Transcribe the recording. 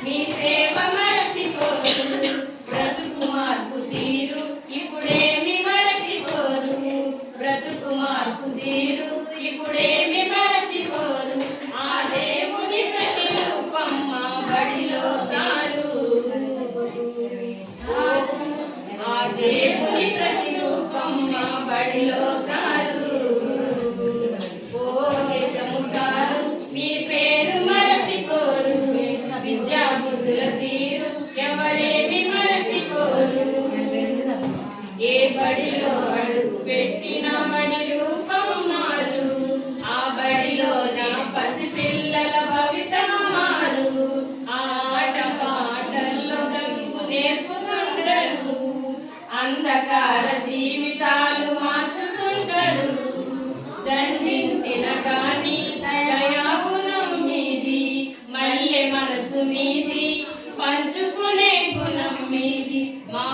మీ సేవ మరచిపోరు, బ్రతుకు మార్పు తీరు ఇప్పుడేమి మరచిపోరు, బ్రతుకు మార్పు తీరు ఇప్పుడేమి మరచిపోరు. ఆ దేవుని ప్రతిరూపం మా బడిలో సారు, ఆ దేవుని ప్రతిరూపం మా బడిలో సారు. ఓ నిజము సారు మీ పేరు మరచిపోరు, విద్యా బుద్ధుల తీరు ఎవరేమి మరచిపోరు. ఏ బడిలో అడుగు పెట్టిన బడి రూపం మారు, ఆ బడిలో నా పసిపిల్లల భవితం మారు. ఆ ఆట పాటల్లో చదువు నేర్పుతుంటారు, అంధకార జీవితాలు మార్చుతుంటారు. దండించిన గాని దయాగుణం మీది, మల్లె మనసు మీది, పంచుకునే గుణం మీది. మా